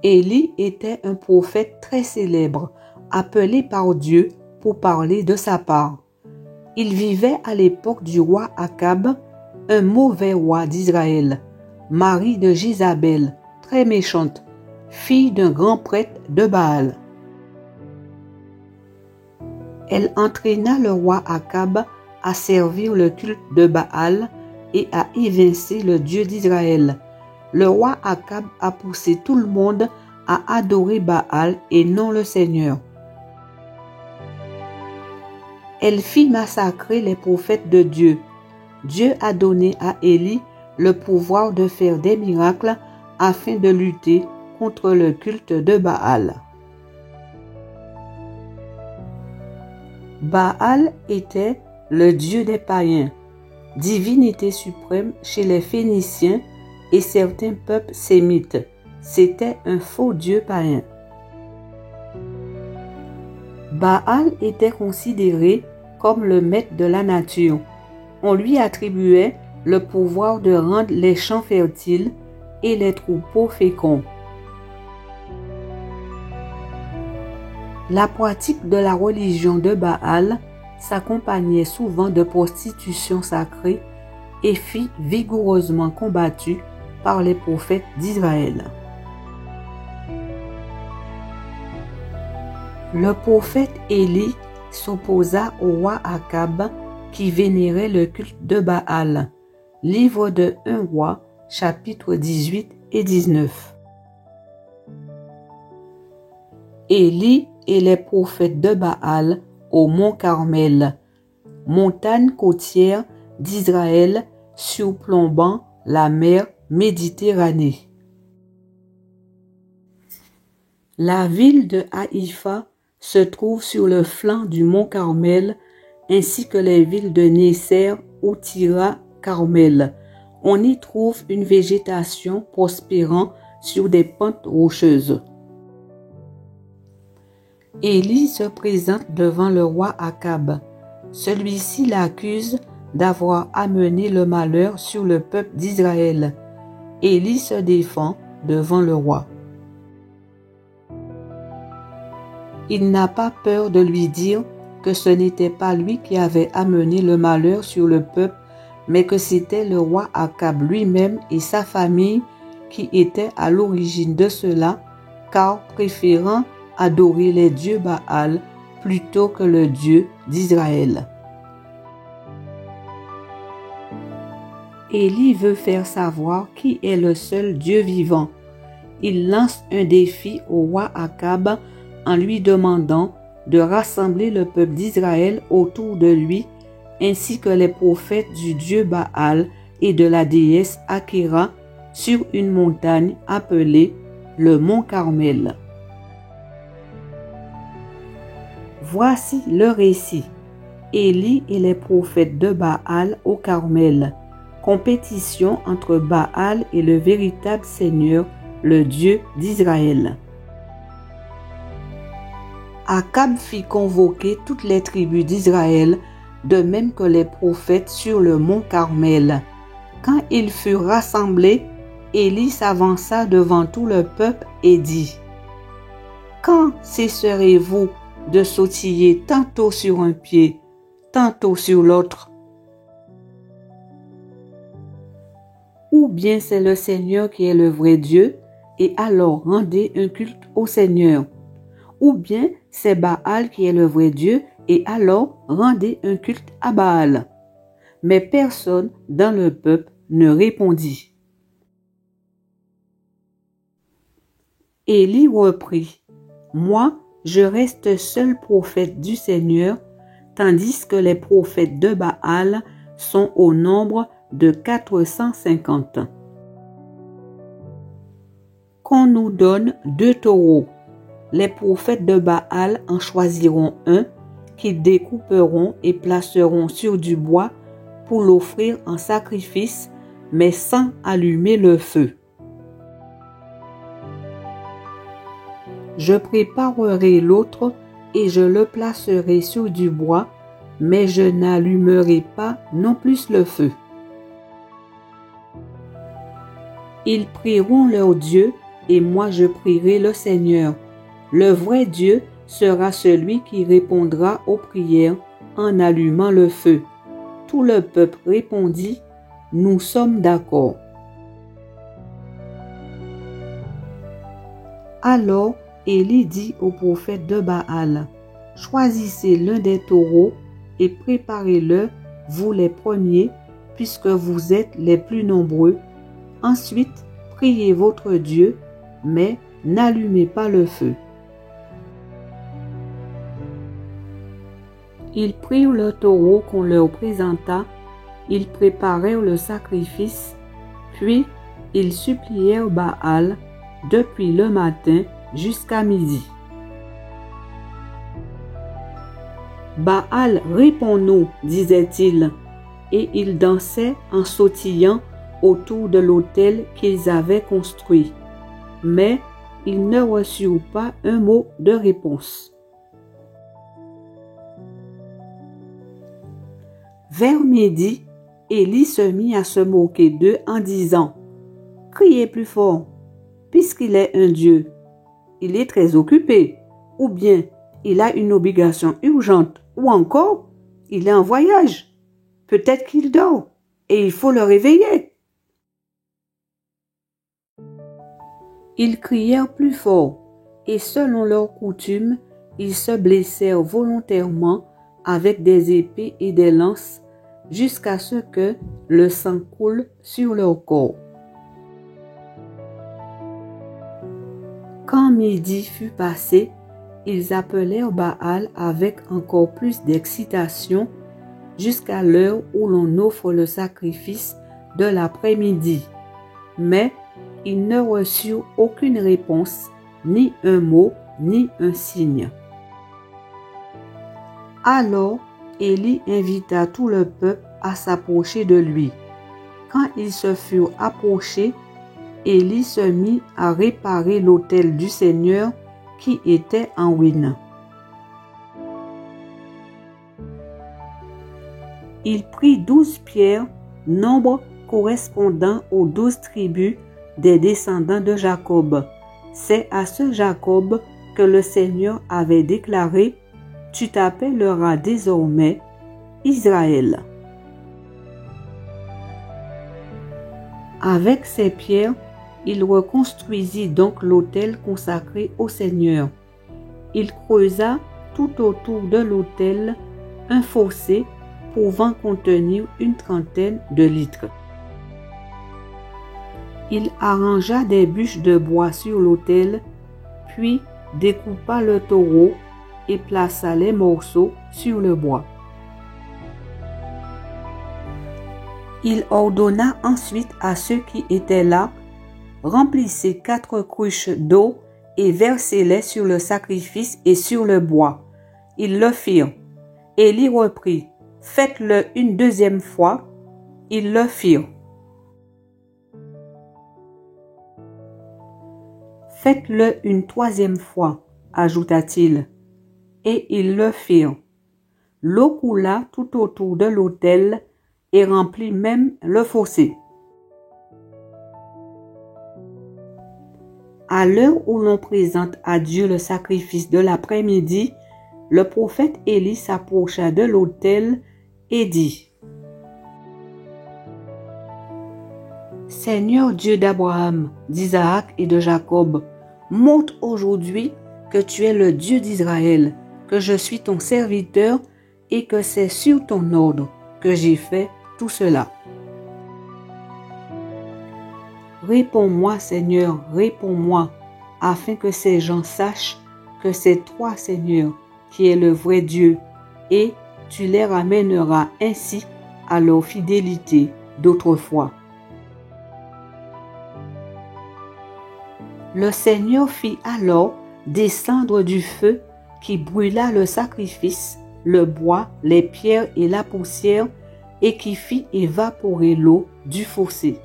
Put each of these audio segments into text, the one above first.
Élie était un prophète très célèbre, appelé par Dieu pour parler de sa part. Il vivait à l'époque du roi Akab, un mauvais roi d'Israël, mari de Jézabel, très méchante, fille d'un grand prêtre de Baal. Elle entraîna le roi Akab à servir le culte de Baal et à évincer le Dieu d'Israël. Le roi Akab a poussé tout le monde à adorer Baal et non le Seigneur. Elle fit massacrer les prophètes de Dieu. Dieu a donné à Élie le pouvoir de faire des miracles afin de lutter contre le culte de Baal. Baal était le dieu des païens, divinité suprême chez les Phéniciens et certains peuples sémites. C'était un faux dieu païen. Baal était considéré comme le maître de la nature. On lui attribuait le pouvoir de rendre les champs fertiles et les troupeaux féconds. La pratique de la religion de Baal s'accompagnait souvent de prostitution sacrée et fut vigoureusement combattue par les prophètes d'Israël. Le prophète Élie s'opposa au roi Akab qui vénérait le culte de Baal. Livre de 1 Roi, chapitres 18 et 19. Élie et les prophètes de Baal au mont Carmel, montagne côtière d'Israël surplombant la mer Méditerranée. La ville de Haïfa se trouve sur le flanc du mont Carmel, ainsi que les villes de Néser ou Tira Carmel. On y trouve une végétation prospérant sur des pentes rocheuses. Élie se présente devant le roi Akab. Celui-ci l'accuse d'avoir amené le malheur sur le peuple d'Israël. Élie se défend devant le roi. Il n'a pas peur de lui dire que ce n'était pas lui qui avait amené le malheur sur le peuple, mais que c'était le roi Akab lui-même et sa famille qui étaient à l'origine de cela, car préférant adorer les dieux Baal plutôt que le Dieu d'Israël. Élie veut faire savoir qui est le seul Dieu vivant. Il lance un défi au roi Akab en lui demandant de rassembler le peuple d'Israël autour de lui, ainsi que les prophètes du dieu Baal et de la déesse Akhéra sur une montagne appelée le mont Carmel. Voici le récit. Élie et les prophètes de Baal au Carmel. Compétition entre Baal et le véritable Seigneur, le Dieu d'Israël. Akab fit convoquer toutes les tribus d'Israël, de même que les prophètes sur le mont Carmel. Quand ils furent rassemblés, Élie s'avança devant tout le peuple et dit : « Quand cesserez-vous de sautiller tantôt sur un pied, tantôt sur l'autre? Ou bien c'est le Seigneur qui est le vrai Dieu, et alors rendez un culte au Seigneur. Ou bien c'est Baal qui est le vrai Dieu, et alors rendez un culte à Baal. » Mais personne dans le peuple ne répondit. Élie reprit : « Moi, je reste seul prophète du Seigneur, tandis que les prophètes de Baal sont au nombre de 450. Qu'on nous donne 2 taureaux. Les prophètes de Baal en choisiront un qu'ils découperont et placeront sur du bois pour l'offrir en sacrifice, mais sans allumer le feu. Je préparerai l'autre et je le placerai sur du bois, mais je n'allumerai pas non plus le feu. Ils prieront leur Dieu, et moi je prierai le Seigneur. Le vrai Dieu sera celui qui répondra aux prières en allumant le feu. Tout le peuple répondit, « Nous sommes d'accord. » Alors Élie dit au prophète de Baal, « Choisissez l'un des taureaux et préparez-le, vous les premiers, puisque vous êtes les plus nombreux. Ensuite, priez votre Dieu, mais n'allumez pas le feu. » Ils prirent le taureau qu'on leur présenta, ils préparèrent le sacrifice, puis ils supplièrent Baal depuis le matin jusqu'à midi. « Baal, réponds-nous, disait-il, et ils dansaient en sautillant autour de l'autel qu'ils avaient construit. Mais ils ne reçurent pas un mot de réponse. Vers midi, Élie se mit à se moquer d'eux en disant, « Criez plus fort, puisqu'il est un Dieu. Il est très occupé, ou bien il a une obligation urgente, ou encore il est en voyage. Peut-être qu'il dort et il faut le réveiller. » Ils crièrent plus fort et selon leur coutume, ils se blessèrent volontairement avec des épées et des lances jusqu'à ce que le sang coule sur leur corps. Quand midi fut passé, ils appelèrent Baal avec encore plus d'excitation jusqu'à l'heure où l'on offre le sacrifice de l'après-midi. Mais ils ne reçurent aucune réponse, ni un mot, ni un signe. Alors Élie invita tout le peuple à s'approcher de lui. Quand ils se furent approchés, Élie se mit à réparer l'autel du Seigneur qui était en ruine. Il prit 12 pierres, nombre correspondant aux 12 tribus des descendants de Jacob. C'est à ce Jacob que le Seigneur avait déclaré, « Tu t'appelleras désormais Israël. » Avec ces pierres, il reconstruisit donc l'autel consacré au Seigneur. Il creusa tout autour de l'autel un fossé pouvant contenir une trentaine de litres. Il arrangea des bûches de bois sur l'autel, puis découpa le taureau et plaça les morceaux sur le bois. Il ordonna ensuite à ceux qui étaient là, remplissez 4 cruches d'eau et versez-les sur le sacrifice et sur le bois. Ils le firent. Élie reprit, faites-le une deuxième fois. Ils le firent. Faites-le une troisième fois, ajouta-t-il. Et ils le firent. L'eau coula tout autour de l'autel et remplit même le fossé. À l'heure où l'on présente à Dieu le sacrifice de l'après-midi, le prophète Élie s'approcha de l'autel et dit, « Seigneur Dieu d'Abraham, d'Isaac et de Jacob, montre aujourd'hui que tu es le Dieu d'Israël, que je suis ton serviteur et que c'est sur ton ordre que j'ai fait tout cela. Réponds-moi, Seigneur, réponds-moi, afin que ces gens sachent que c'est toi, Seigneur, qui es le vrai Dieu, et tu les ramèneras ainsi à leur fidélité d'autrefois. » Le Seigneur fit alors descendre du feu qui brûla le sacrifice, le bois, les pierres et la poussière, et qui fit évaporer l'eau du fossé.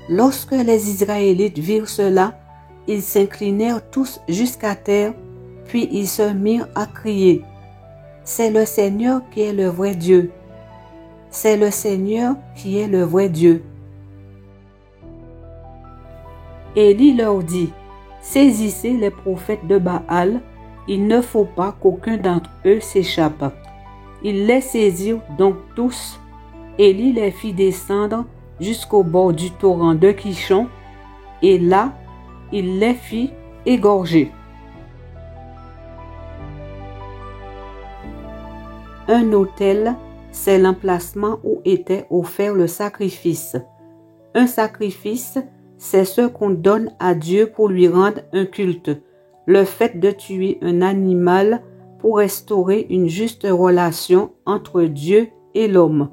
Lorsque les Israélites virent cela, ils s'inclinèrent tous jusqu'à terre, puis ils se mirent à crier, C'est le Seigneur qui est le vrai Dieu. C'est le Seigneur qui est le vrai Dieu. Élie leur dit, saisissez les prophètes de Baal, il ne faut pas qu'aucun d'entre eux s'échappe. Ils les saisirent donc tous. Élie les fit descendre jusqu'au bord du torrent de Kishon, et là, il les fit égorger. Un autel, c'est l'emplacement où était offert le sacrifice. Un sacrifice, c'est ce qu'on donne à Dieu pour lui rendre un culte. Le fait de tuer un animal pour restaurer une juste relation entre Dieu et l'homme.